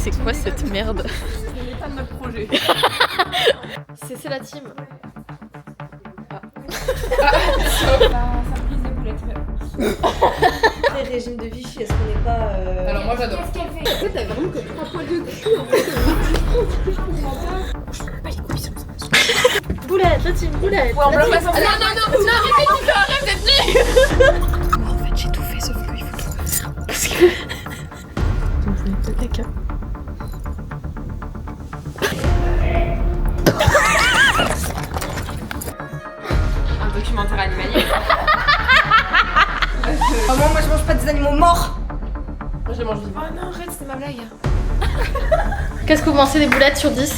c'est quoi cette merde? C'est l'état de notre projet. C'est la team. Ça brise les boulettes. Les régimes de Vichy, est-ce qu'on n'est pas... Alors moi j'adore. Qu'est-ce qu'elle fait? En fait, t'as vraiment que 3 poils de cul en fait. Je comprends pas. Boulette, la team, boulette. Ouais, on bloque la santé. Non, arrête d'être nulle. Moi en fait j'ai tout fait sauf qu'il faut tout refaire. Parce que... Vous voulez de caca? Un documentaire animalier. Maman, moi je mange pas des animaux morts. Moi je les mange vivants. Oh non, arrête, c'était ma blague. Qu'est-ce que vous pensez des boulettes sur 10?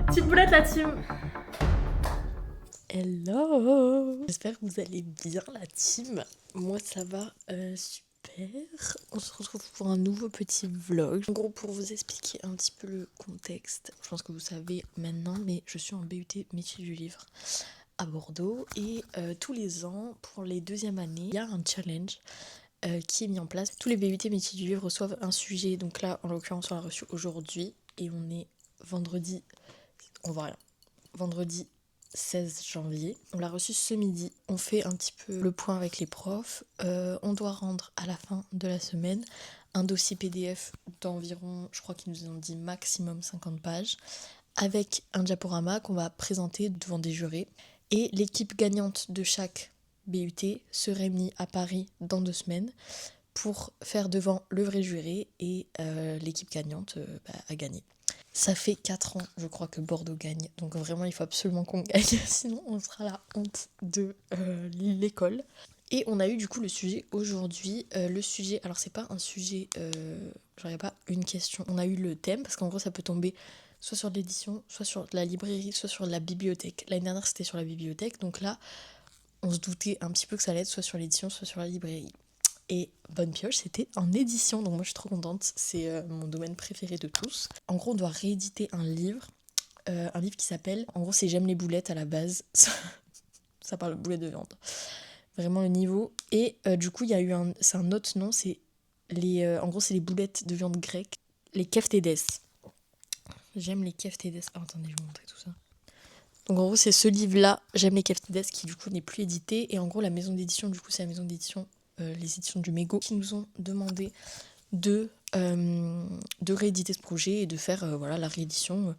Petite boulette la team. Hello. J'espère que vous allez bien la team. Moi ça va super. On se retrouve pour un nouveau petit vlog. En gros pour vous expliquer un petit peu le contexte. Je pense que vous savez maintenant mais je suis en BUT métier du livre à Bordeaux et tous les ans pour les deuxièmes années il y a un challenge qui est mis en place. Tous les BUT métiers du livre reçoivent un sujet, donc là en l'occurrence on l'a reçu aujourd'hui et on est vendredi, on voit rien, vendredi 16 janvier. On l'a reçu ce midi, on fait un petit peu le point avec les profs, on doit rendre à la fin de la semaine un dossier PDF d'environ, je crois qu'ils nous ont dit maximum 50 pages, avec un diaporama qu'on va présenter devant des jurés. Et l'équipe gagnante de chaque BUT se réunit à Paris dans 2 semaines pour faire devant le vrai jury et l'équipe gagnante a gagné. Ça fait 4 ans, je crois, que Bordeaux gagne. Donc vraiment, il faut absolument qu'on gagne, sinon on sera la honte de l'école. Et on a eu du coup le sujet aujourd'hui. Le sujet, alors c'est pas un sujet, genre il n'y a pas une question. On a eu le thème, parce qu'en gros ça peut tomber soit sur l'édition, soit sur la librairie, soit sur la bibliothèque. L'année dernière c'était sur la bibliothèque, donc là on se doutait un petit peu que ça allait être soit sur l'édition, soit sur la librairie. Et bonne pioche, c'était en édition, donc moi je suis trop contente, c'est mon domaine préféré de tous. En gros on doit rééditer un livre qui s'appelle, en gros c'est J'aime les boulettes à la base, ça parle de boulettes de viande, vraiment le niveau. Et du coup il y a eu c'est un autre nom, c'est en gros c'est les boulettes de viande grecques, les keftedes. J'aime les keftedes. Oh, attendez, je vais vous montrer tout ça. Donc en gros, c'est ce livre-là, J'aime les keftedes, qui du coup n'est plus édité. Et en gros, la maison d'édition, du coup, c'est la maison d'édition, les éditions du Mégot, qui nous ont demandé de rééditer ce projet et de faire voilà, la réédition.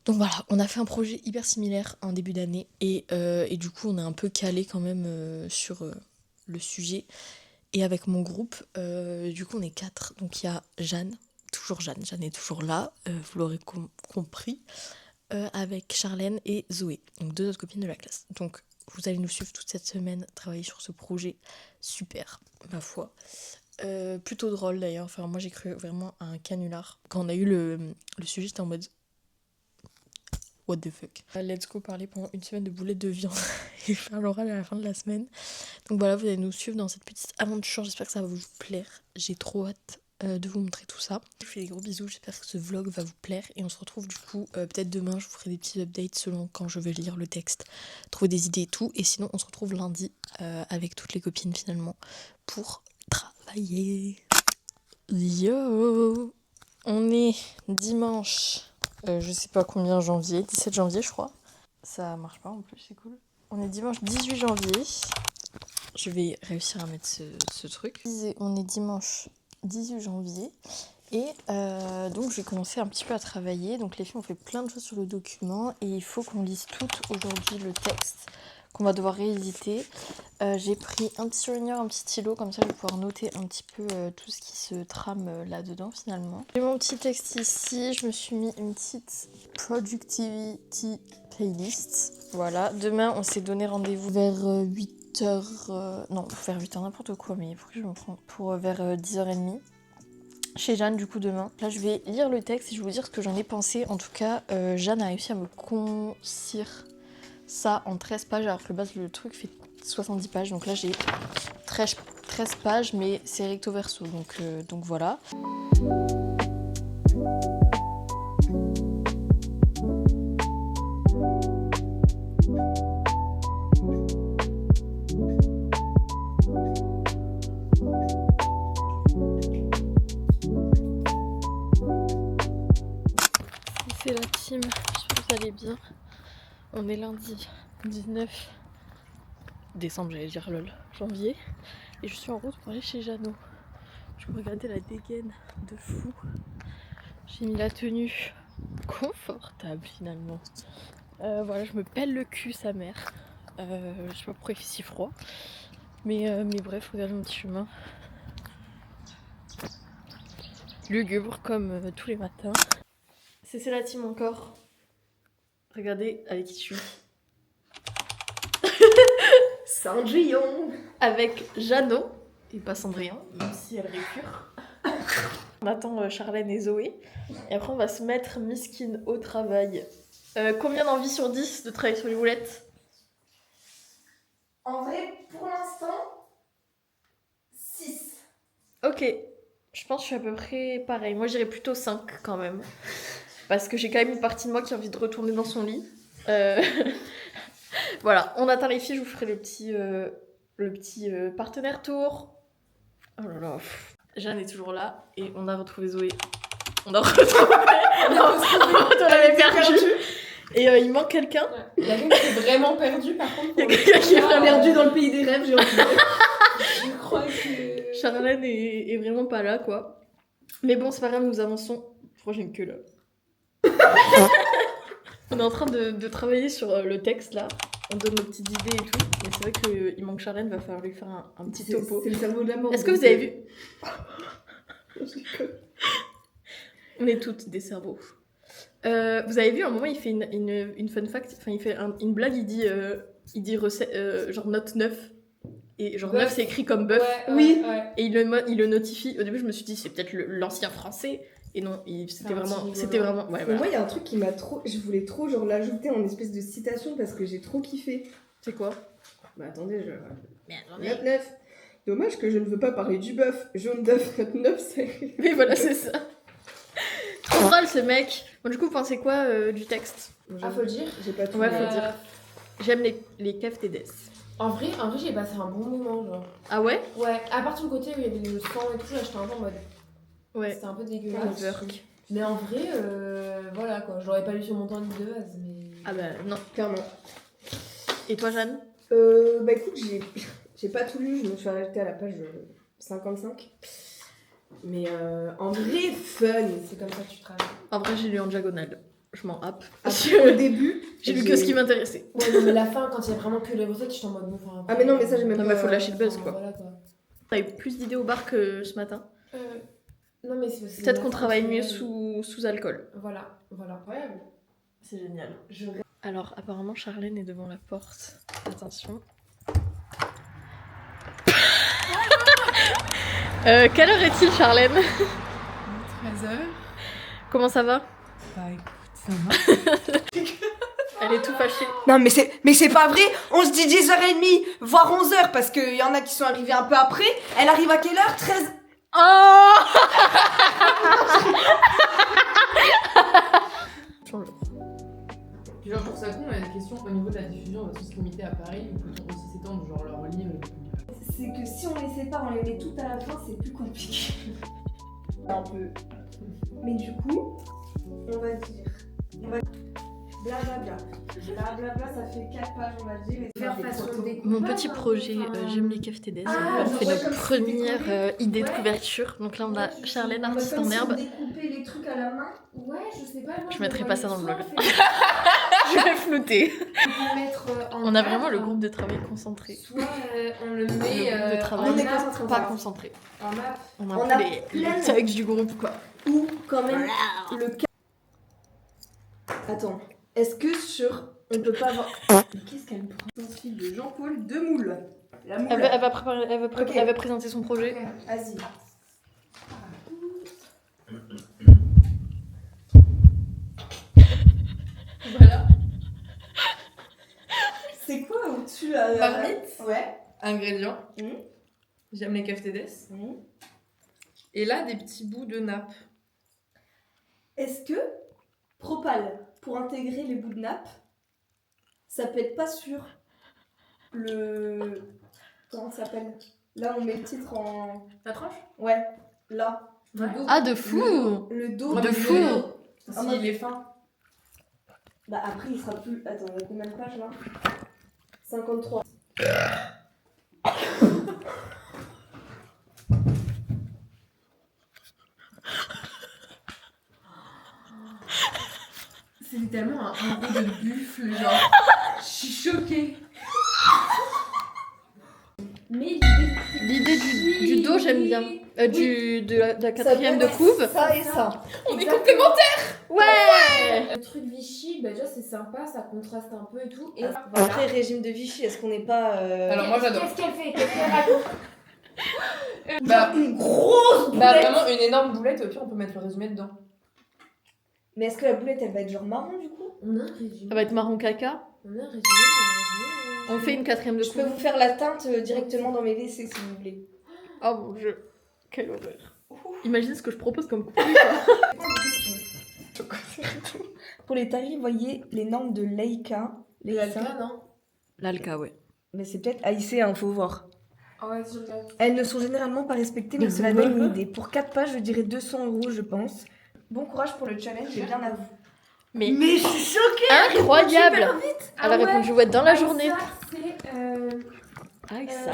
Donc voilà, on a fait un projet hyper similaire en début d'année. Et du coup, on est un peu calé quand même sur le sujet. Et avec mon groupe, du coup, on est 4. Donc il y a Jeanne. Toujours Jeanne est toujours là, vous l'aurez compris, avec Charlène et Zoé, donc 2 autres copines de la classe. Donc vous allez nous suivre toute cette semaine, travailler sur ce projet super, ma foi. Plutôt drôle d'ailleurs, enfin moi j'ai cru vraiment à un canular. Quand on a eu le sujet, j'étais en mode what the fuck. Let's go parler pendant 1 semaine de boulettes de viande et faire l'oral à la fin de la semaine. Donc voilà, vous allez nous suivre dans cette petite aventure, j'espère que ça va vous plaire, j'ai trop hâte de vous montrer tout ça. Je vous fais des gros bisous, j'espère que ce vlog va vous plaire et on se retrouve du coup peut-être demain, je vous ferai des petits updates selon quand je vais lire le texte, trouver des idées et tout, et sinon on se retrouve lundi avec toutes les copines finalement pour travailler. Yo, on est dimanche je sais pas combien janvier, 17 janvier je crois, ça marche pas en plus, c'est cool. On est dimanche 18 janvier, je vais réussir à mettre ce truc. On est dimanche 18 janvier et donc je vais commencer un petit peu à travailler. Donc les filles ont fait plein de choses sur le document et il faut qu'on lise toutes aujourd'hui le texte qu'on va devoir rééditer. J'ai pris un petit surligneur, un petit stylo, comme ça je vais pouvoir noter un petit peu tout ce qui se trame là-dedans finalement. J'ai mon petit texte ici, je me suis mis une petite productivity playlist. Voilà, demain on s'est donné rendez-vous vers 8h, non vers 8h n'importe quoi, mais pourquoi je me prends pour vers 10h30 chez Jeanne du coup demain. Là je vais lire le texte et je vais vous dire ce que j'en ai pensé. En tout cas Jeanne a réussi à me concire ça en 13 pages alors que le truc fait 70 pages, donc là j'ai 13 pages mais c'est recto verso, donc voilà. bien. On est lundi 19 décembre, j'allais dire lol, janvier. Et je suis en route pour aller chez Jeannot. Je peux regarder la dégaine de fou. J'ai mis la tenue confortable finalement. Voilà, je me pèle le cul sa mère. Je sais pas pourquoi il fait si froid. Mais bref, regardez mon petit chemin. Lugubre comme tous les matins. C'est la team encore. Regardez avec qui je suis. Cendrillon. Avec Jeannot et pas Cendrillon, même si elle récure. On attend Charlène et Zoé. Et après on va se mettre miskin au travail. Combien d'envie sur 10 de travailler sur les boulettes? En vrai, pour l'instant, 6. Ok, je pense que je suis à peu près pareil. Moi je dirais plutôt 5 quand même. Parce que j'ai quand même une partie de moi qui a envie de retourner dans son lit. Voilà, on attend les filles, je vous ferai le petit partenaire tour. Oh là là. Jeanne est toujours là et on a retrouvé Zoé. On l'avait perdue. Et il manque quelqu'un. Ouais. Il y a quelqu'un qui est vraiment perdu par contre. Il y a quelqu'un qui est Perdu dans le pays des rêves, j'ai envie de dire. Je crois que. Charlène est vraiment pas là quoi. Mais bon, c'est pas grave, nous avançons. Pourquoi j'ai une queue là? On est en train de travailler sur le texte là. On donne nos petites idées et tout. Mais c'est vrai qu'il manque Charlène, va falloir lui faire un petit topo. C'est le cerveau de la mort. Est-ce que vous avez vu? On est toutes des cerveaux. Vous avez vu, à un moment, il fait une fun fact, enfin, il fait une blague, il dit genre note 9. Et genre Bœuf. 9, c'est écrit comme bœuf. Ouais, Oui. ouais. Et il le notifie. Au début, je me suis dit, c'est peut-être l'ancien français. Et non, c'était un vraiment. petit C'était niveau, vraiment. Ouais, Mais voilà. moi, il y a un truc qui m'a trop. Je voulais trop genre l'ajouter en espèce de citation parce que j'ai trop kiffé. C'est quoi? Bah attendez, je. Mais Note 9. Dommage que je ne veux pas parler du bœuf. Jaune d'œuf, note 9, c'est. Mais voilà, c'est ça. Trop drôle ce mec. Bon, du coup, vous pensez quoi du texte? Ah, faut le dire. J'ai pas tout. Ouais, lu. faut dire. J'aime les KFTDS. En vrai, j'ai passé un bon moment, genre. Ah ouais? Ouais, à part du côté où il y avait le sang et tout, là, j'étais un peu en mode. Ouais. C'était un peu dégueulasse. Overk. Mais en vrai, voilà quoi. Je l'aurais pas lu sur mon temps de base, mais. Ah bah non. Clairement. Et toi, Jeanne? Bah écoute, j'ai pas tout lu, je me suis arrêtée à la page 55. Mais en vrai, fun. C'est comme ça que tu travailles. En vrai, j'ai lu en diagonale. Je m'en happe. Après, au début, J'ai lu que ce qui m'intéressait. Ouais, non, mais la fin, quand il y a vraiment que les recettes, je suis en mode. Enfin, Ah, mais non, mais ça, j'ai même Non, pas. mais faut lâcher le buzz quoi. Voilà quoi. T'as eu plus d'idées au bar que ce matin. Non, mais c'est Peut-être la qu'on fin, travaille c'est- mieux sous alcool. Voilà, incroyable. C'est génial. Alors, apparemment, Charlène est devant la porte. Attention. Quelle heure est-il, Charlène? 13h. Comment ça va? Bah écoute, ça va. Elle est tout fâchée. Non mais c'est pas vrai, on se dit 10h30, voire 11h, parce qu'il y en a qui sont arrivés un peu après. Elle arrive à quelle heure? 13. Oh Puis genre, je trouve ça con, la question au niveau de la diffusion, on va se limiter à Paris, ou peut-on aussi s'étendre, genre leur livre et C'est que si on les sépare, on les met toutes à la fin, c'est plus compliqué. Un peu. Mais du coup, on va dire. Blablabla. Blablabla, ça fait 4 pages, on va dire. Et faire façon découpage. Mon petit projet, j'aime les KFTDS. On fait notre première idée de couverture. Donc là, on a Charlène, artiste en herbe. Découper les trucs à la main. Ouais, je sais pas. Moi, Je mettrai pas ça dans le blog. Soit Je vais flouter. mettre en On a cadre, vraiment le groupe de travail concentré. Soit on le met Le groupe de travail. on est map, concentré. Pas concentré. en map. On a On un a peu les plein de- thugs du groupe, quoi. Ou quand même le cas. Attends, est-ce que sur. On peut pas avoir. Qu'est-ce qu'elle prend? Un fil de Jean-Paul Demoule. La moule. Elle va présenter son projet. Vas-y. Voilà. C'est quoi au-dessus là? Marmite. Ouais. ingrédients. Mhm. J'aime les KFTDS. Mhm. Et là, des petits bouts de nappe. Est-ce que Propal, pour intégrer les bouts de nappe, ça peut être pas sur le. Comment ça s'appelle? Là, on met le titre en. La tranche? Ouais, là. Ouais. Ah, de fou! Le dos. De mais fou. le dos, Ah, s'il est fin. Bah après, il sera plus... Attends, il y a combien de pages là 53. C'est littéralement un gros de buffle, genre. Je suis choquée. Mais L'idée du dos, j'aime bien. De la quatrième de couve. Ça et ça. on est complémentaires. Ouais. Le truc Vichy, bah déjà c'est sympa, ça contraste un peu et tout. Et Après, régime de Vichy, est-ce qu'on n'est pas... Alors moi j'adore. Qu'est-ce qu'elle fait? Qu'est-ce qu'elle raconte? Bah, Une grosse boulette. bah vraiment une énorme boulette, au pire on peut mettre le résumé dedans. Mais est-ce que la boulette, elle va être genre marron du coup? On a un résumé. Ça va être marron caca. On a un résumé. On fait une quatrième de Je peux couve. vous faire la teinte directement dans mes WC si vous voulez. Oh mon dieu. Quelle horreur. Imagine ce que je propose comme coupe. Pour les tarifs, voyez les normes de Leica. L'alca, non? L'alca, ouais. Mais c'est peut-être AIC, hein, faut voir. Ah ouais, je regarde. Elles ne sont généralement pas respectées, mais cela donne une idée. Pour 4 pages, je dirais 200 €, je pense. Bon courage pour le challenge, j'ai bien à vous. Mais Mais je suis choquée! incroyable. Super vite. Elle a répondu ouais dans la journée. Ça, c'est. Avec ça.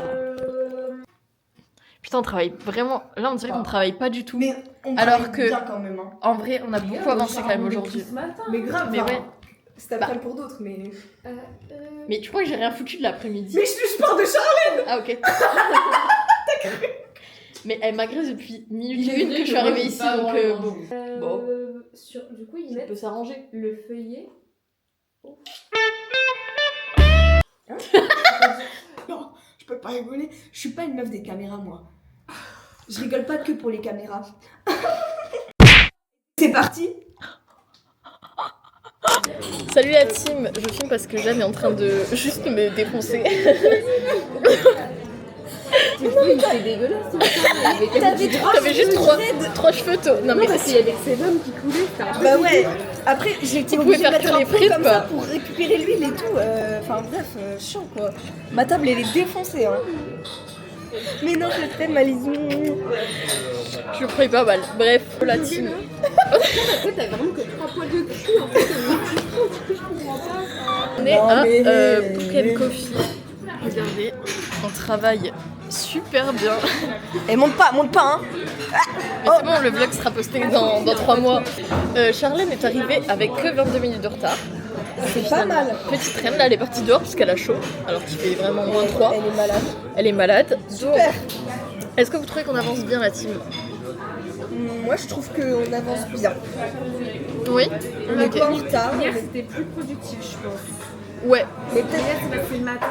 Putain, on travaille vraiment. Là, on dirait qu'on travaille pas du tout. Mais on Alors travaille que- bien quand même. Hein. En vrai, on a beaucoup avancé quand même aujourd'hui. Ce matin. Mais grave, Mais ouais. C'est après pour d'autres, mais... Mais tu crois que j'ai rien foutu de l'après-midi? Mais je pars de Charles. Ah ok. Mais elle m'agresse depuis minute Il est 1 que je suis arrivée ici, donc bon. Bon. Du coup, ils Ça peut mettent s'arranger. le feuillet. Non, je peux pas rigoler. Je suis pas une meuf des caméras, moi. Je rigole pas que pour les caméras. C'est parti. Salut la team, je filme parce que Jeanne est en train de juste me défoncer. C'est dégueulasse. T'avais juste trois cheveux tôt. Non mais Il y avait que ses hommes qui coulaient. Bah ouais. Après, j'ai été Vous pouvez obligée de faire mettre cuire un les peu frites, comme quoi. ça pour récupérer l'huile et tout. Enfin bref, chiant quoi. Ma table elle est défoncée. Hein. Mais non, je t'aime, Malizou. je croyais pas mal. Bref, la team. En fait, t'as vraiment que 3 poils de cul en fait. On est Non, à mais- Pocket Coffee. Regardez, on travaille super bien. Et monte pas, hein. Mais c'est bon, le vlog sera posté dans 3 mois. Charlène est arrivée avec que 22 minutes de retard. C'est pas mal. Petite reine, là, elle est partie dehors parce qu'elle a chaud, alors qu'il fait vraiment moins 3. Elle est malade. Elle est malade. Super. Est-ce que vous trouvez qu'on avance bien, la team? Moi je trouve qu'on avance bien. Oui. On est Ok. pas en retard. Hier, c'était plus productif, je pense. Ouais. Mais peut-être. Hier, c'est passé le matin.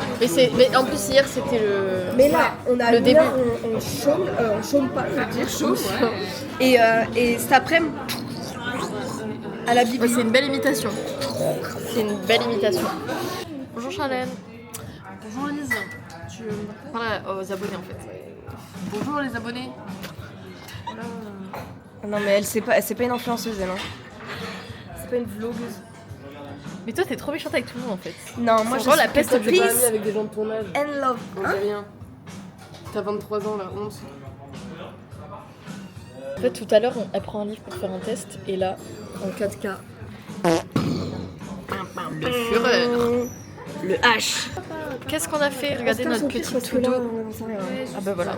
Mais en plus, hier, c'était le... Mais là, on a Le là, début. on chôme pas, je veux dire. Chaud, ouais. Et cet après-midi, à la Bible. Ouais, c'est une belle imitation. C'est une belle imitation. Bonjour Charlène. Bonjour Lise. Tu parles aux abonnés en fait. Bonjour les abonnés. Non mais elle c'est pas une influenceuse elle. Hein. C'est pas une vlogueuse. Mais toi t'es trop méchante avec tout le monde en fait. Non, moi C'est je vraiment suis la peste du peace avec des gens de ton âge. and love. On dit rien. T'as 23 ans là, honte. En fait tout à l'heure elle prend un livre pour faire un test et là en 4K. Le fureur. Le H. Qu'est-ce qu'on a fait? Regardez notre petite to-do. Ah bah voilà.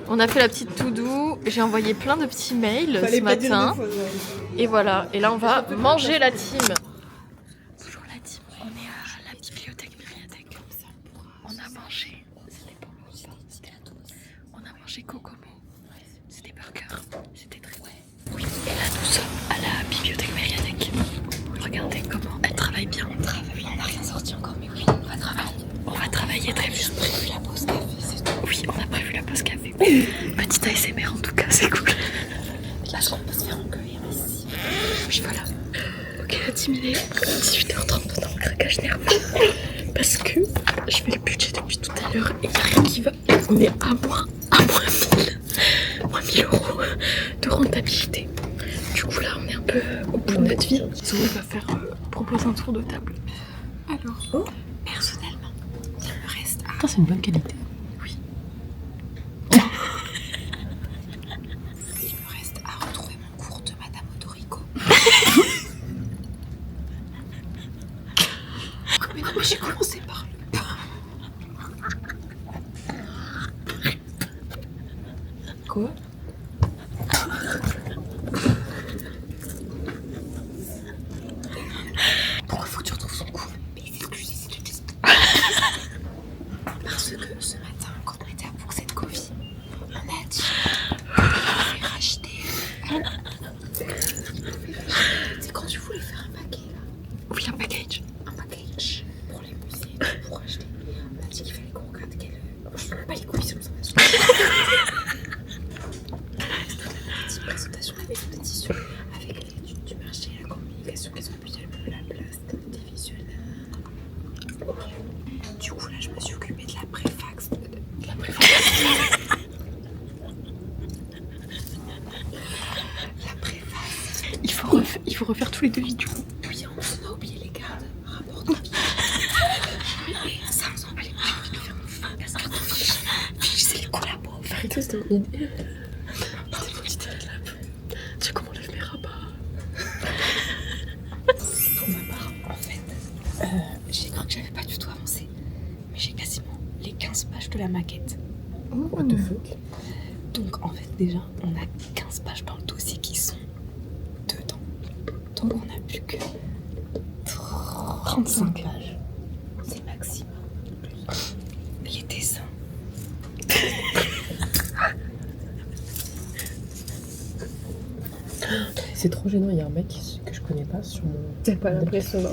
On a fait la petite to-do. J'ai envoyé plein de petits mails ce matin. Et voilà. Et là on va manger la team. Bonjour la team. On est à la bibliothèque Myriadec. On a mangé. C'était pas bon. On a mangé Kokomo. C'était burger. C'était très bon. Oui. Et là nous sommes à la bibliothèque Myriadec. Regardez comment elle travaille bien. On travaille. On n'a rien sorti encore, mais oui, on va travailler. On va travailler très bien. On a prévu la pause café, c'est tout. Oui, on a prévu la pause café. Petite ASMR en tout cas, c'est cool. Là, on peut se faire encueillir ici. Oui, voilà. Ok, la team, il est 18h30, on est en craquage nerveux. Parce que je fais le budget depuis tout à l'heure et il n'y a rien qui va. On est à moins 1000 euros de rentabilité. Du coup, là, on est un peu au bout de notre vie. Zoé va faire proposer un tour de table. Alors, personnellement, il me reste à... Putain, c'est une bonne qualité. Oui. Il me reste à retrouver mon cours de Madame Odorico. Quoi? Pourquoi faut que tu retrouves son cou? Mais c'est ce que je dis, parce que ce matin, quand on était à Pouxet Coffee, on a dit qu'on voulait racheter. C'est quand tu voulais faire un paquet là? Oui, un package. Un package pour les musées, pour acheter. On a dit qu'il fallait qu'on regarde quel. Je ne pas les couilles, sinon ça va se petite présentation avec des tissus, avec l'étude du marché, la communication, les habituels, la place, des visuels. Du coup, là, je me suis occupée de la préfax. La préfax. La préface. Il faut refaire tous les devis du coup. Oui, on a oublié les gardes. Rapport de ça, on s'en bat les couilles. J'ai envie de faire mon fin. Parce que c'est les collabos. Arrêtez, c'était mon idée. C'était mon idée là. Tu sais comment on lève mes rabats? Pour ma part, en fait, j'ai cru que j'avais pas du tout avancé. Mais j'ai quasiment les 15 pages de la maquette. What the fuck? Donc en fait déjà on a 15 pages dans le dossier qui sont dedans. Donc on n'a plus que 35 pages. C'est maximum. Les dessins. C'est trop gênant, il y a un mec que je connais pas sur mon. T'as pas l'impression d'un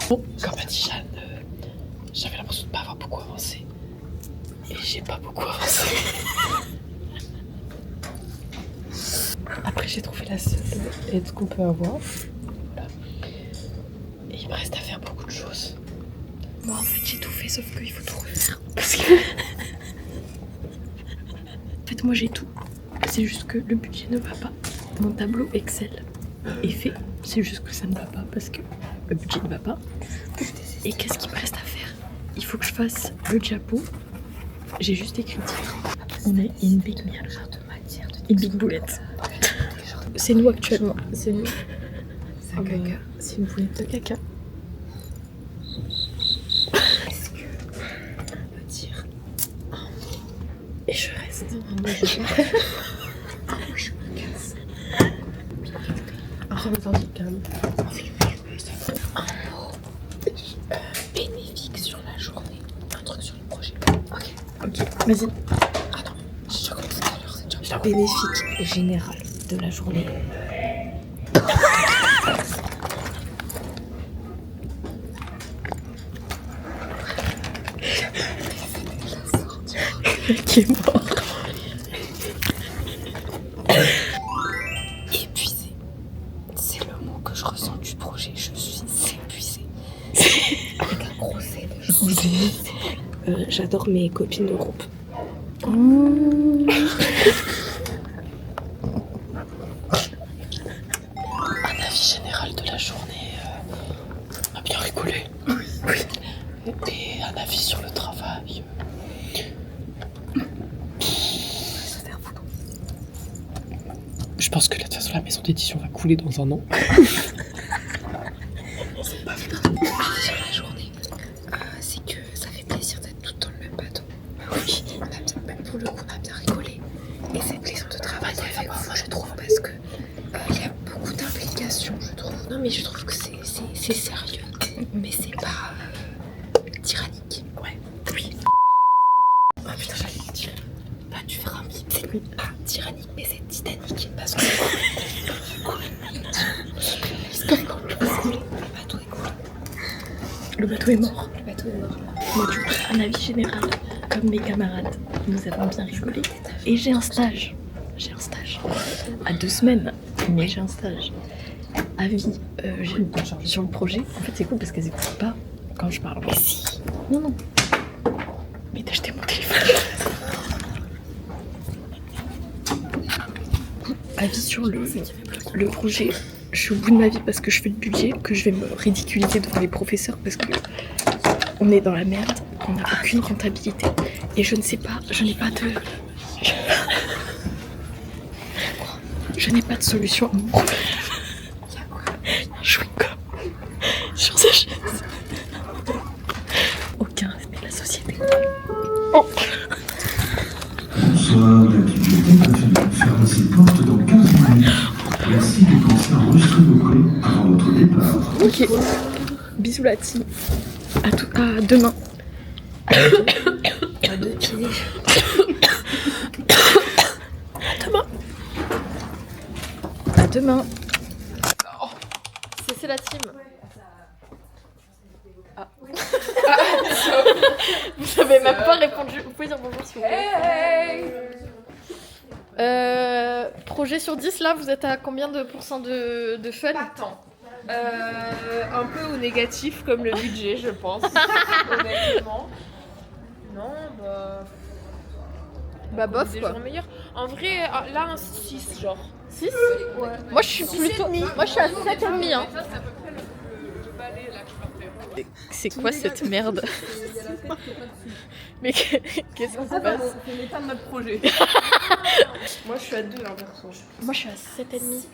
Bon, comme a dit Jeanne, j'avais l'impression de pas avoir beaucoup avancé. Et j'ai pas beaucoup avancé. Après, j'ai trouvé la seule aide qu'on peut avoir. Voilà. Et il me reste à faire beaucoup de choses. Moi en fait j'ai tout fait sauf qu'il faut tout refaire. Parce que En fait moi j'ai tout. C'est juste que le budget ne va pas. Mon tableau Excel est fait. C'est juste que ça ne va pas parce que le budget ne va pas. Et qu'est-ce qu'il me reste à faire? Il faut que je fasse le diapo. J'ai juste écrit le titre. On est une big miel. Une big boulette. C'est nous actuellement. C'est nous. C'est un caca. C'est une boulette de caca. Est-ce que on peut dire Et je reste. je me casse? Remets-toi calme. Un mot bénéfique sur la journée. Un truc sur le projet. Ok. Ok, vas-y. Attends, j'ai déjà compris tout à l'heure, c'est déjà Bénéfique général de la journée. Qui est mort. épuisé. C'est le mot que je ressens du projet. Je suis épuisée. Avec un gros C de genre. J'adore mes copines de groupe. Un avis général de la journée, on a bien rigolé. Oui. Et un avis sur le travail. Je pense que de toute façon la maison d'édition va couler dans un an. Sur la journée, c'est que ça fait plaisir d'être tout dans le même bateau. Oui, on a bien, même pour le coup, on a bien rigolé. Et cette maison de travail avec moi, je trouve, parce que il y a beaucoup d'implications, je trouve. Non, mais je trouve que c'est sérieux, mais c'est pas tyrannique. Ouais, oui. Ah putain, j'allais dire. Bah, tu feras un bip. C'est pas tyrannique, mais c'est titanique. Parce que. Le bateau est mort. Le bateau est mort. Moi, du coup, un avis général. Comme mes camarades, nous avons bien rigolé. Et j'ai un stage. J'ai un stage. À 2 semaines, mais j'ai un stage. Avis sur le projet. En fait, c'est cool parce qu'elles n'écoutent pas quand je parle. Mais si. Non, non. Mais t'as acheté mon téléphone. Avis sur le projet. Je suis au bout de ma vie parce que je fais le budget, que je vais me ridiculiser devant les professeurs parce que on est dans la merde, on n'a aucune rentabilité. Et je ne sais pas, je n'ai pas de... Je n'ai pas de solution à mon problème. Un chewing-gum sur sa chaise. Aucun respect de la société. Oh. taxi porte dans 15 minutes. Merci de penser à enregistrer vos clés avant votre départ. Ok. Bisous la team. À demain. À demain. C'est la team. Ah. Vous avez même pas répondu. Vous pouvez dire bonjour s'il vous plaît. Projet sur 10 là, vous êtes à combien de pourcents de fun? Pas tant. Un peu au négatif comme le budget, je pense. Honnêtement. Non, Bah bof des quoi. jours meilleurs. En vrai, là, un 6 genre. 6 Ouais. Moi je suis plutôt. Moi je suis à 7,5 hein. Ça, c'est à peu près le balai là que je partais. C'est quoi cette merde? Mais qu'est-ce qui se passe? C'est l'état de notre projet. Moi, je suis à 2 hein, perso. Moi je suis à 7,5.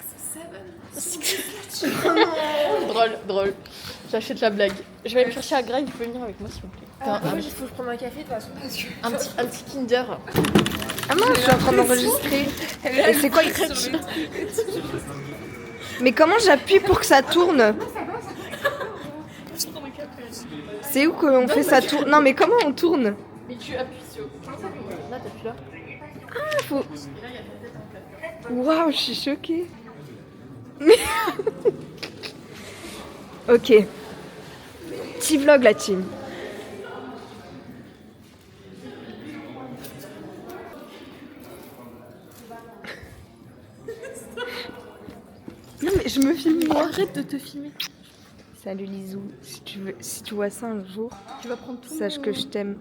Drôle. J'achète la blague. Je vais aller me chercher à Greg, vous pouvez venir avec moi s'il vous plaît. Oui, il faut que je prenne un café de toute façon. Parce que... Un petit Kinder. Ah non, je suis en train d'enregistrer. Et c'est quoi écrit? Mais comment j'appuie pour que ça tourne? C'est où qu'on fait ça tourne? Non mais comment on tourne? Mais tu appuies sur. Là t'appuies là. Ah faut... Waouh, je suis choquée. Mais... Ok. Petit vlog la team. Non mais je me filme moi. Arrête de te filmer. Salut Lisou, si tu vois ça un jour, Tu vas prendre tout. sache que je t'aime.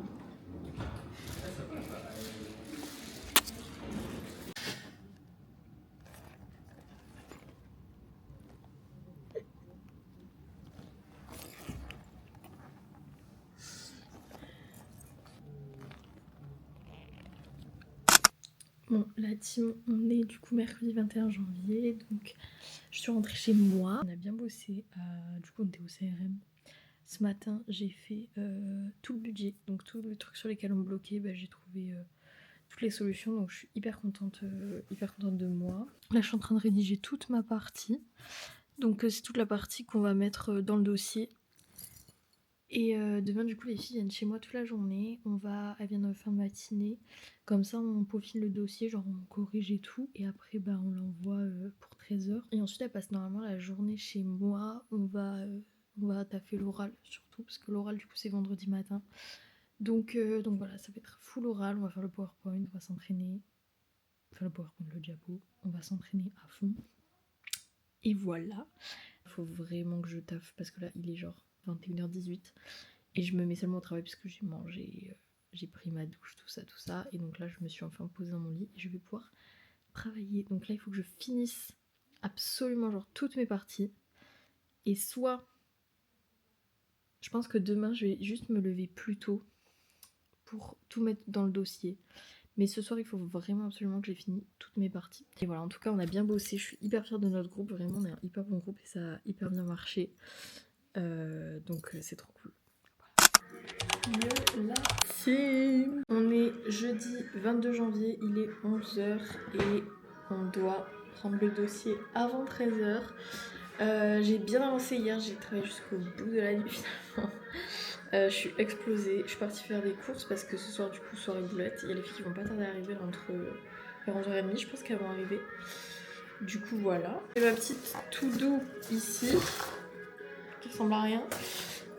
Bon, la team, on est du coup mercredi 21 janvier, donc je suis rentrée chez moi. On a bien bossé, du coup on était au CRM. Ce matin, j'ai fait tout le budget, donc tous les trucs sur lesquels on bloquait, bah, j'ai trouvé toutes les solutions, donc je suis hyper contente de moi. Là, je suis en train de rédiger toute ma partie, donc c'est toute la partie qu'on va mettre dans le dossier. Et demain, du coup, les filles viennent chez moi toute la journée. Elles viennent fin de matinée. Comme ça, on peaufine le dossier, genre on corrige et tout. Et après, bah, on l'envoie pour 13h. Et ensuite, elles passent normalement la journée chez moi. On va taffer l'oral, surtout, parce que l'oral, du coup, c'est vendredi matin. Donc voilà, ça va être full oral. On va faire le PowerPoint, on va s'entraîner. Enfin, le PowerPoint, le diapo. On va s'entraîner à fond. Et voilà. Il faut vraiment que je taffe, parce que là, il est genre 21h18 et je me mets seulement au travail parce que j'ai mangé, j'ai pris ma douche, tout ça, et donc là je me suis enfin posée dans mon lit et je vais pouvoir travailler. Donc là il faut que je finisse absolument genre toutes mes parties, et soit je pense que demain je vais juste me lever plus tôt pour tout mettre dans le dossier, mais ce soir il faut vraiment absolument que j'ai fini toutes mes parties. Et voilà, en tout cas on a bien bossé, je suis hyper fière de notre groupe, vraiment on est un hyper bon groupe et ça a hyper bien marché. Donc c'est trop cool. On est jeudi 22 janvier, il est 11h et on doit rendre le dossier avant 13h. J'ai bien avancé hier, j'ai travaillé jusqu'au bout de la nuit finalement. Je suis explosée, je suis partie faire des courses parce que ce soir du coup soirée boulette, il y a les filles qui vont pas tarder à arriver vers 11h30, je pense qu'elles vont arriver. Du coup voilà. J'ai ma petite to-do ici, qui ressemble à rien.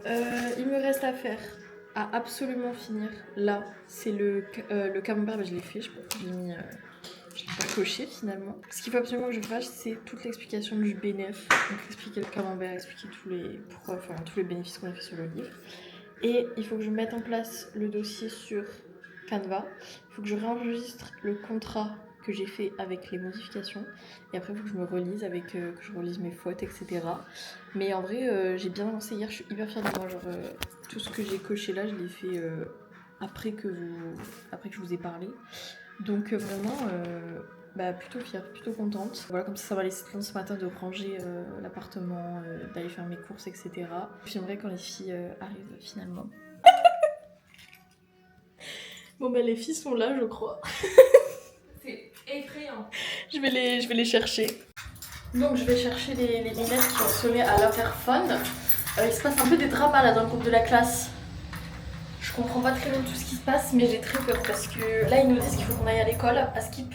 Il me reste à faire, à absolument finir. Là, c'est le camembert, bah, je l'ai fait, je l'ai pas coché finalement. Ce qu'il faut absolument que je fasse, c'est toute l'explication du bénéfice. Donc expliquer le camembert, expliquer tous les bénéfices qu'on a fait sur le livre. Et il faut que je mette en place le dossier sur Canva. Il faut que je réenregistre le contrat que j'ai fait avec les modifications, et après il faut que je me relise que je relise mes fautes, etc. Mais en vrai j'ai bien avancé hier, je suis hyper fière de moi, genre tout ce que j'ai coché là je l'ai fait après que je vous ai parlé, donc vraiment plutôt fière, plutôt contente. Voilà, comme ça va laisser le temps ce matin de ranger l'appartement, d'aller faire mes courses, etc. Je filmerai quand les filles arrivent finalement. Bon bah les filles sont là je crois. C'est effrayant. Je vais les chercher. Donc je vais chercher les lunettes qui ont sonné à l'interphone. Il se passe un peu des dramas là dans le groupe de la classe. Je comprends pas très bien tout ce qui se passe, mais j'ai très peur parce que là ils nous disent qu'il faut qu'on aille à l'école à Skip.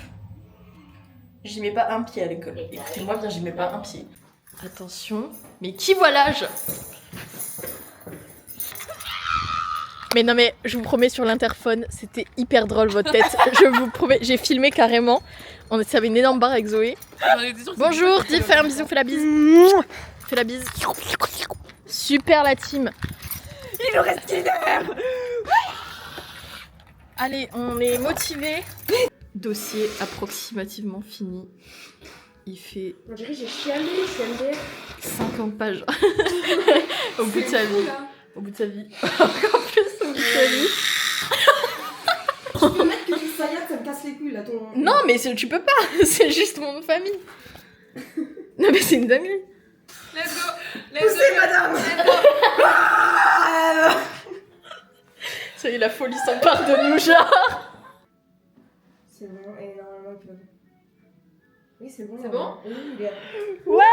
J'y mets pas un pied à l'école. Écoutez-moi bien, j'y mets pas un pied. Attention, mais qui voit l'âge? Mais non mais je vous promets sur l'interphone, c'était hyper drôle votre tête. Je vous promets, j'ai filmé carrément. On avait une énorme barre avec Zoé. Bonjour, dis, fais un bisou, fais la bise. Fais la bise. Super la team. Il nous reste qu'une heure. Allez, on est motivés. Dossier approximativement fini. Il fait On dirait que j'ai chialé, je suis MDR. 50 pages. Au bout de sa vie. Au bout de sa vie. Encore plus au bout de sa vie. Je peux mettre que tu Sayat, ça me casse les couilles là. Ton... Non, mais tu peux pas. C'est juste mon nom de famille. Non, mais c'est une dinguerie. Let's go. Poussez, madame. Ça y est, la folie s'empare de nous, genre. C'est bon, et normalement ils peuvent. Oui, c'est bon. C'est bon? Oui, il est... Ouais.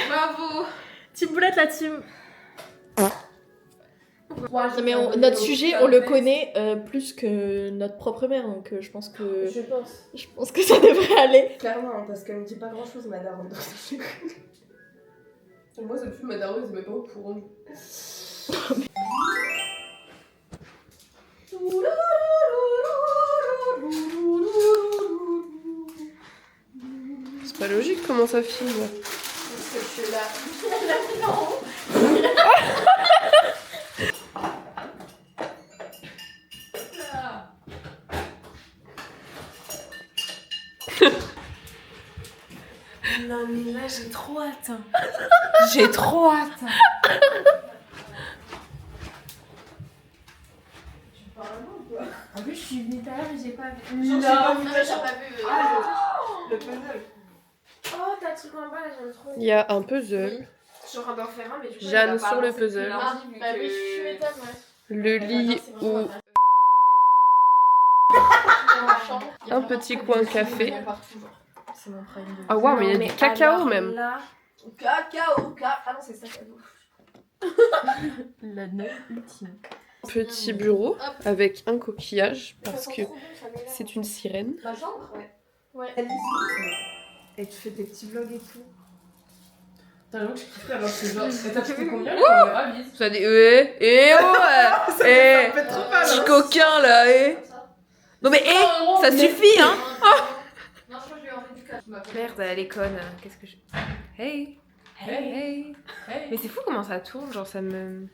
Bravo. Team Boulette, la team. Ouais, Mais notre sujet, on le connaît plus que notre propre mère, donc je pense que Je pense. ça devrait aller. Clairement, hein, parce qu'elle me dit pas grand chose, ma daronne. Moi, ça me fume ma daronne, c'est même pas au courant. C'est pas logique comment ça filme. Non mais là j'ai trop hâte. J'ai trop hâte. En plus, je suis venue tout à l'heure et j'ai pas vu. Genre, j'ai pas vu j'ai pas vu. le puzzle. Oh, t'as le truc en bas, là, j'aime trop. Il y a un puzzle, Je suis en train d'en faire un, mais du coup, Jeanne il a pas sur le avancé puzzle. depuis lundi, vu Bah oui, que- je m'étonne, ouais. le lit ou un petit coin café. C'est mon prime. Ah waouh, mais il y a Non, du cacao alors même. Là... Cacao. Ah non, c'est ça. La note ultime. Petit bureau avec un coquillage parce que c'est une sirène. Ma chambre? Ouais. Ouais. Et tu fais des petits vlogs et tout. T'as l'impression que je kiffe alors que genre. T'as fait combien Ça dit ouais. Petit coquin là, Non mais ça suffit hein. Non, je crois que je lui ai enlevé du cash. Merde, elle est conne. Qu'est-ce que je... Hey. Hey. Mais c'est fou comment ça tourne, genre ça me...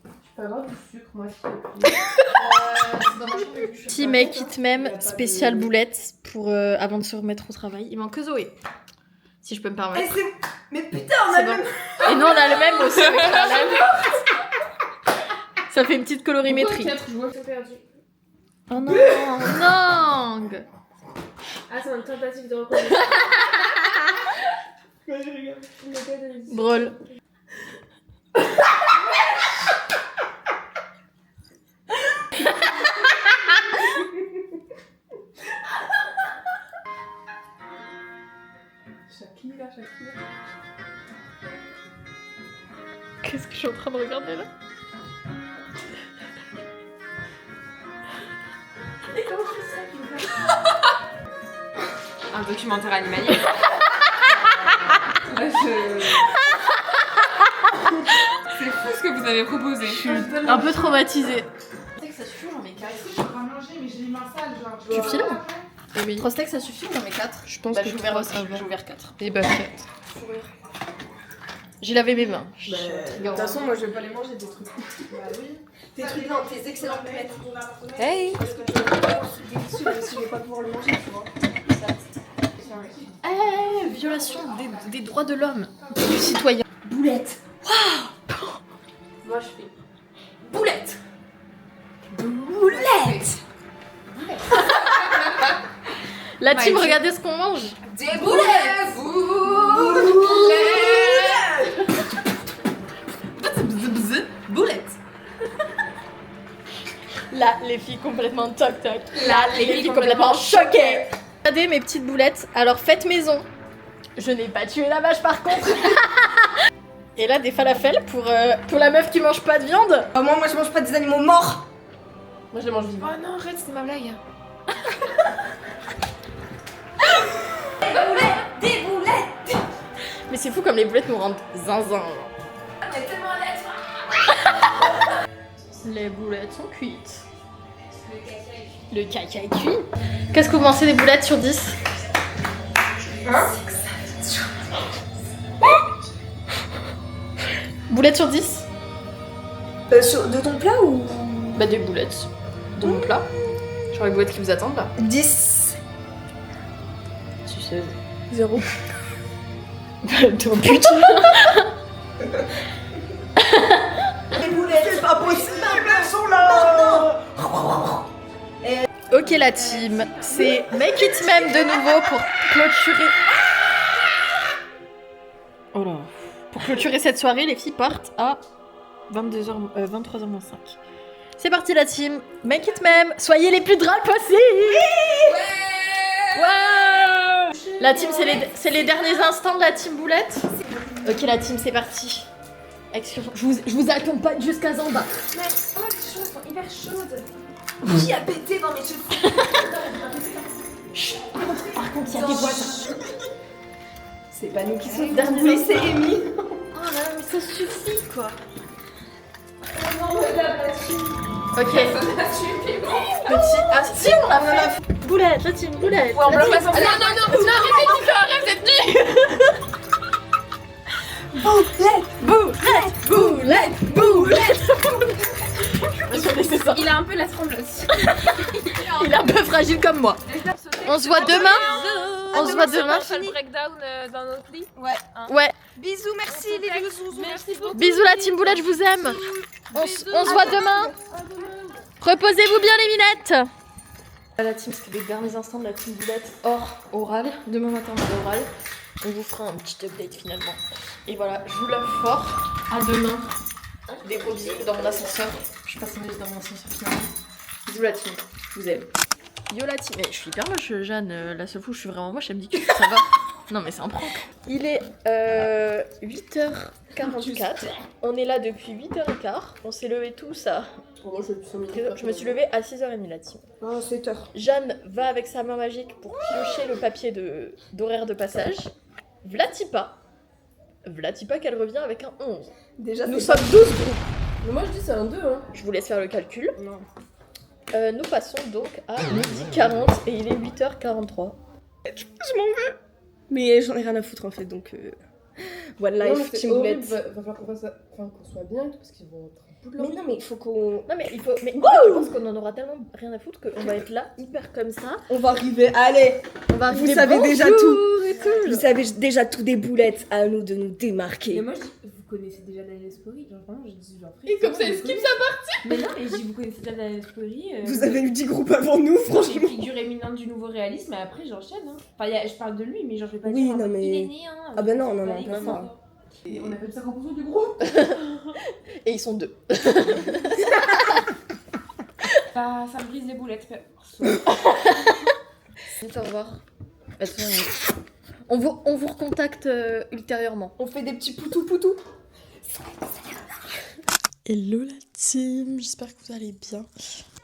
Je peux avoir du sucre moi s'il te plaît. Petit make it même spécial boulette pour avant de se remettre au travail. Il manque que Zoé. Si je peux me permettre. Mais putain, on a C'est le bon. même. Et nous on a le même aussi avec la même. Ça fait une petite colorimétrie. J'ai perdu. Oh non, non. Ah, c'est une tentative de reconnaissance. Drôle. Shakira. Qu'est-ce que je suis en train de regarder là? Un documentaire animalier. C'est fou ce que vous avez proposé. Un peu traumatisée. Ça suffit, j'en mets 4. J'ai pas mangé, mais j'ai eu ma salle, genre. Tu filmes? Oui. 3 steaks ça suffit, j'en mets 4. Je pense Bah, que j'ai 3 ouvert, ça va. j'ai ouvert 4. Et bah 4. J'ai lavé mes mains. De toute façon, moi je vais pas les manger tes trucs. Bah oui. Tes trucs, non, tes excellentes palettes. Hey. Parce que tu vas pas délicieux, même si je vais pas pouvoir le manger, tu vois. Violation des droits de l'homme, du citoyen. Boulette. Moi, je fais... Boulette. La team, regardez ce qu'on mange. Des boulettes. Boulette. Là, les filles complètement toc-toc. Là, les filles complètement choquées. Regardez mes petites boulettes. Alors, faites maison. Je n'ai pas tué la vache par contre. Et là, des falafels pour la meuf qui mange pas de viande. Ah, moi je mange pas des animaux morts. Moi, je les mange vivants. Oh non, arrête, c'était ma blague. Des boulettes. Mais c'est fou comme les boulettes nous rendent zinzin. On est tellement honnête. Les boulettes sont cuites. Le caca est cuit. Qu'est-ce que vous pensez des boulettes sur 10? Boulettes sur 10? De ton plat ou Bah des boulettes. De mon plat. Genre les boulettes qui vous attendent là. 10? Tu sais. 0. Toi pute. Les boulettes, c'est pas possible, elles sont là. Ok la team, c'est Make It Même de nouveau pour clôturer. Oh là. Pour clôturer cette soirée, les filles partent à 23h-5. C'est parti la team, Make It Même, soyez les plus drôles possibles. Ouais. La team, c'est les derniers instants de la team boulette. Ok la team, c'est parti. Excusez-moi, je vous accompagne jusqu'à Zamba. Mais oh, les choses sont hyper chaudes. Qui a pété dans mes cheveux? Par contre, il y a des voisins. C'est pas nous qui sommes Dernier oui, c'est Amy. Oh là là, mais ça suffit quoi. Ok. Petit. Ah si, on l'a fait. Boulette, la team boulette. Ouais, on bloque la team- sortie. Non, arrête cette nuit. Boulette. Je vais laisser ça. Il a un peu la tremblosse. Il est un peu fragile comme moi. On se voit demain. On se voit demain. On fait le breakdown dans notre lit. Ouais. Bisous, merci les bisous. Merci beaucoup. Bisous la team boulette, je vous aime. On se voit demain. Reposez-vous bien les minettes. La team, c'était les derniers instants de la team boulette hors oral. Demain matin, on a oral. On vous fera un petit update finalement. Et voilà, je vous love fort. À demain. Des gros bisous dans mon ascenseur. Je passe une dans mon ascenseur finalement. Bisous la team, je vous aime. Yo la team. Mais je suis hyper moche, Jeanne. La seule fois où je suis vraiment moche, elle me dit que ça va. Non mais c'est un prank. Il est 8h44. On est là depuis 8h15. On s'est levé tous à... Je me suis levée à 6h30 la team. Oh, 7h. Jeanne va avec sa main magique pour piocher le papier d'horaire de passage. Vlatipa qu'elle revient avec un 11. Déjà, Nous sommes 12 groupes. Mais moi je dis c'est un 2 hein. Je vous laisse faire le calcul. Non. Nous passons donc à 12h40 et il est 8h43. Je m'en veux. Mais j'en ai rien à foutre en fait, donc... One Non, mais life, c'est team horrible, boulette. va falloir qu'on fasse ça, enfin qu'on soit bien et tout parce qu'ils vont être un bout de leur Mais non, mais il faut qu'on... Non mais il faut... Mais en fait, je pense qu'on en aura tellement rien à foutre qu'on va être là hyper comme ça. On va arriver, allez. On va Vous arriver savez déjà bonjour tout. et tout. Vous savez déjà tout des boulettes, à nous de nous démarquer. Mais moi je dis, vous connaissez déjà Daniel Spory, genre vraiment je dis genre... Et comme ça, est-ce qu'il Mais non, mais je dis vous connaissez déjà Daniel Spory. Vous avez eu 10 groupes avant nous, J'ai franchement. figure éminente du nouveau réalisme, mais après j'enchaîne. Hein. Enfin, je parle de lui, mais genre je vais pas Oui, dire. non, en mode, mais- Il est né, hein. Ah bah non, non, non, Allez, pas go, ça. go. Et on appelle ça composition du groupe. Et ils sont 2. Bah, ça me brise les boulettes. Au revoir. On vous recontacte ultérieurement. On fait des petits poutou-poutou. Hello la team, j'espère que vous allez bien.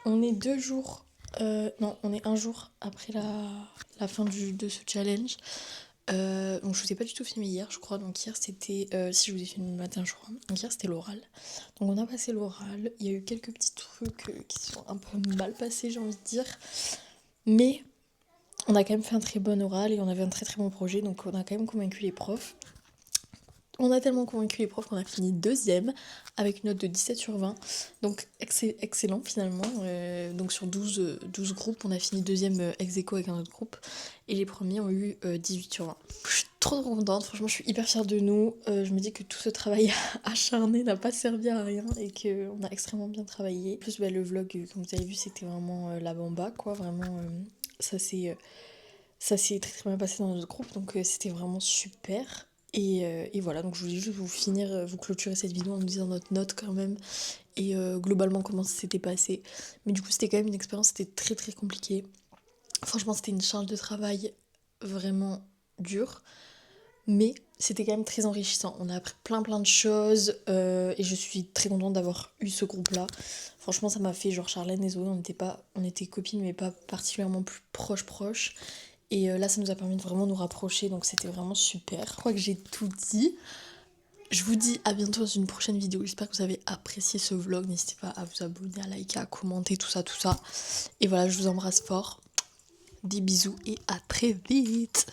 On est 2 jours, non, on est 1 jour après la fin de ce challenge. Donc je vous ai pas du tout filmé hier, je crois. Donc hier c'était, si je vous ai filmé le matin, je crois. Donc hier c'était l'oral. Donc on a passé l'oral. Il y a eu quelques petits trucs qui sont un peu mal passés, j'ai envie de dire. Mais on a quand même fait un très bon oral et on avait un très très bon projet. Donc on a quand même convaincu les profs. On a tellement convaincu les profs qu'on a fini 2e avec une note de 17/20. Donc excellent finalement. Donc sur 12 groupes, on a fini 2e ex aequo avec un autre groupe. Et les premiers ont eu 18/20. Je suis trop contente, franchement je suis hyper fière de nous. Je me dis que tout ce travail acharné n'a pas servi à rien et qu'on a extrêmement bien travaillé. En plus le vlog, comme vous avez vu, c'était vraiment la bamba quoi. Vraiment ça s'est très très bien passé dans notre groupe. Donc c'était vraiment super. Et voilà, donc je voulais juste vous clôturer cette vidéo en nous disant notre note quand même. Et globalement comment ça s'était passé. Mais du coup c'était quand même une expérience, c'était très très compliqué. Franchement c'était une charge de travail vraiment dure. Mais c'était quand même très enrichissant. On a appris plein de choses et je suis très contente d'avoir eu ce groupe-là. Franchement, ça m'a fait genre Charlène et Zoé, on était copines mais pas particulièrement plus proches. Et là, ça nous a permis de vraiment nous rapprocher, donc c'était vraiment super. Je crois que j'ai tout dit. Je vous dis à bientôt dans une prochaine vidéo. J'espère que vous avez apprécié ce vlog. N'hésitez pas à vous abonner, à liker, à commenter, tout ça. Et voilà, je vous embrasse fort. Des bisous et à très vite.